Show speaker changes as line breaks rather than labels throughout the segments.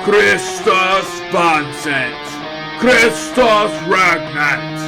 Christus Vincent! Christus Regnant!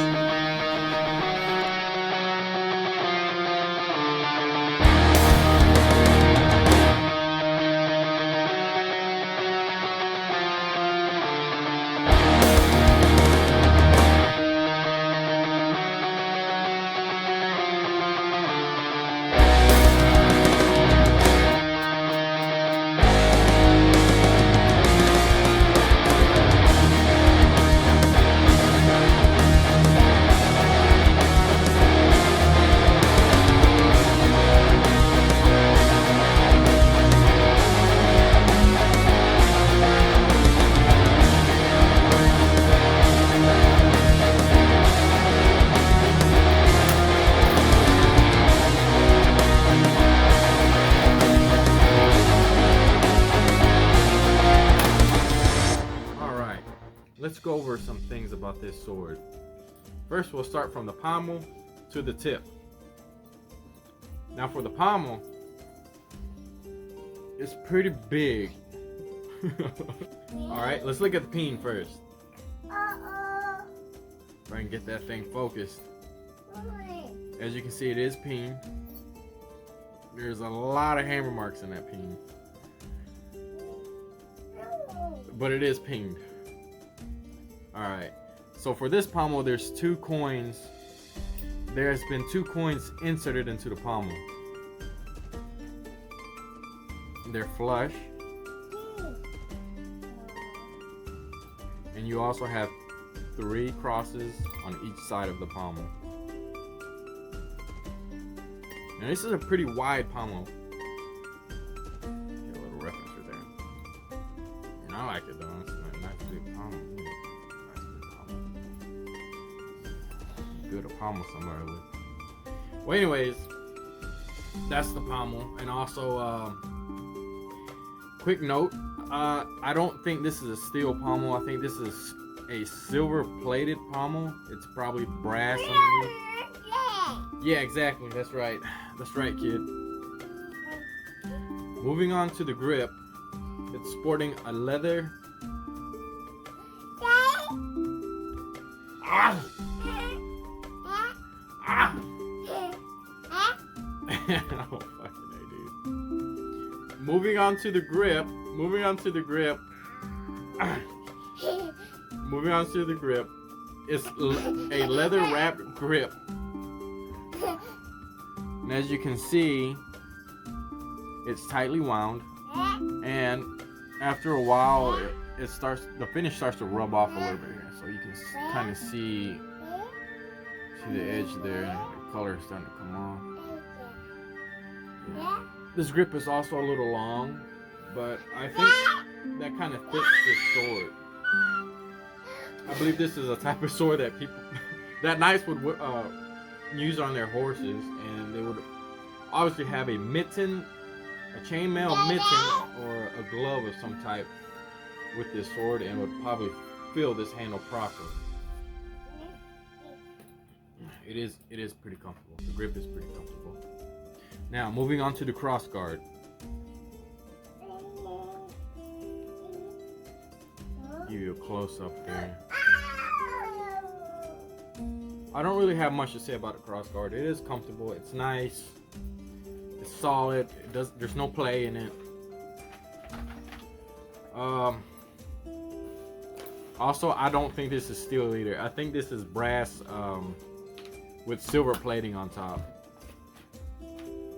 Let's go over some things about this sword. First, we'll start from the pommel to the tip. Now for the pommel, it's pretty big. Alright, let's look at the peen first. If I can get that thing focused. As you can see, it is peen. There's a lot of hammer marks in that peen. But it is peened. Alright, so for this pommel, there's 2 coins. There's been 2 coins inserted into the pommel. They're flush. And you also have 3 crosses on each side of the pommel. Now this is a pretty wide pommel. Get a little reference right there. And I like it though. It's a nice big pommel. Good a pommel somewhere with. Well, anyways, that's the pommel. And also, quick note, I don't think this is a steel pommel. I think this is a silver plated pommel. It's probably brass underneath. Yeah, exactly. That's right. That's right, kid. Moving on to the grip, it's sporting a leather. Oh, fucking A, dude. Moving on to the grip. It's a leather wrapped grip. And as you can see, it's tightly wound. And after a while, the finish starts to rub off a little bit here. So you can kind of see the edge there. The color is starting to come off. This grip is also a little long, but I think that kind of fits this sword. I believe this is a type of sword that that knights would use on their horses, and they would obviously have a mitten, a chainmail mitten, or a glove of some type with this sword, and would probably fill this handle properly. It is pretty comfortable. The grip is pretty comfortable. Now, moving on to the cross guard. Give you a close up there. I don't really have much to say about the cross guard. It is comfortable. It's nice. It's solid. There's no play in it. Also, I don't think this is steel either. I think this is brass with silver plating on top.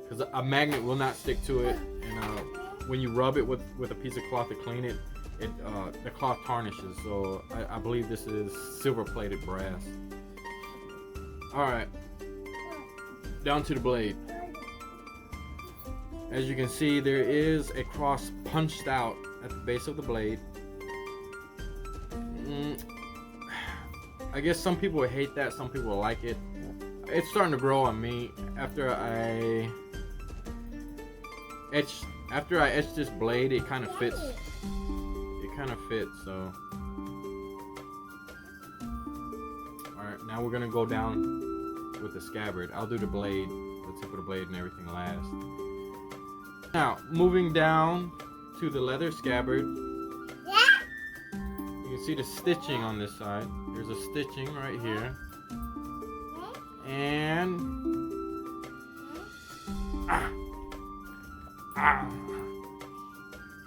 Because a magnet will not stick to it, and when you rub it with a piece of cloth to clean it, the cloth tarnishes. So I believe this is silver plated brass. Alright, down to the blade. As you can see, there is a cross punched out at the base of the blade. I guess some people would hate that, some people will like it. It's starting to grow on me after I etch this blade. It kind of fits. So alright, now we're gonna go down with the scabbard. I'll do the blade, the tip of the blade and everything last. Now, moving down to the leather scabbard. You can see the stitching on this side. There's a stitching right here. And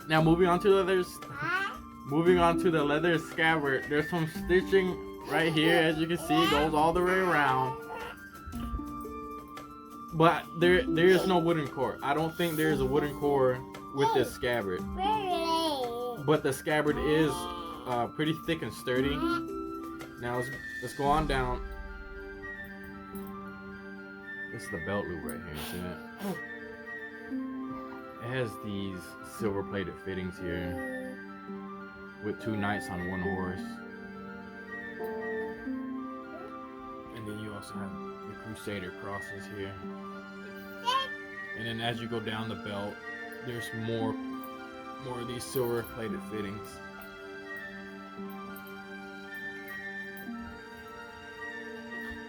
now moving on to the leather scabbard. There's some stitching right here, as you can see. It goes all the way around. But there is no wooden core. I don't think there is a wooden core with this scabbard. But the scabbard is pretty thick and sturdy. Now let's go on down. This is the belt loop right here, isn't it? It has these silver plated fittings here with 2 knights on 1 horse. And then you also have the Crusader crosses here. And then as you go down the belt, there's more of these silver plated fittings.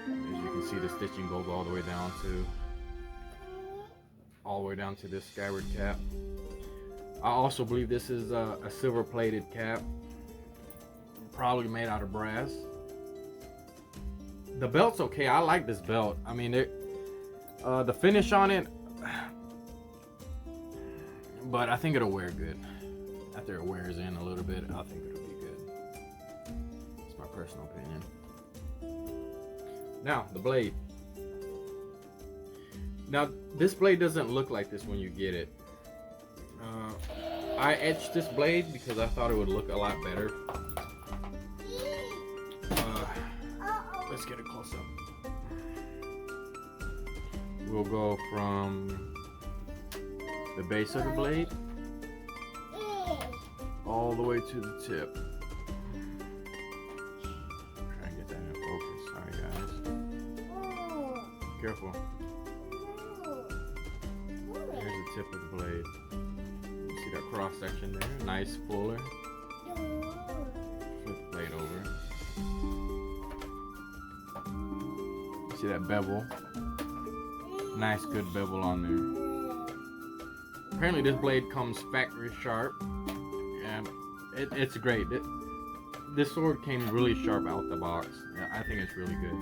As you can see, the stitching goes all the way down to this scabbard cap. I also believe this is a silver plated cap, probably made out of brass. The belt's okay. I like this belt. I mean, the finish on it, but I think it'll wear good. After it wears in a little bit, I think it'll be good. It's my personal opinion. Now, the blade. Now, this blade doesn't look like this when you get it. I etched this blade because I thought it would look a lot better. Let's get a close up. We'll go from the base of the blade all the way to the tip. Try and get that in focus. Sorry, guys. Careful. Here's the tip of the blade. You see that cross section there? Nice fuller. Flip the blade over. You see that bevel? Nice, good bevel on there. Apparently, this blade comes factory sharp. And it's great. This sword came really sharp out the box. Yeah, I think it's really good.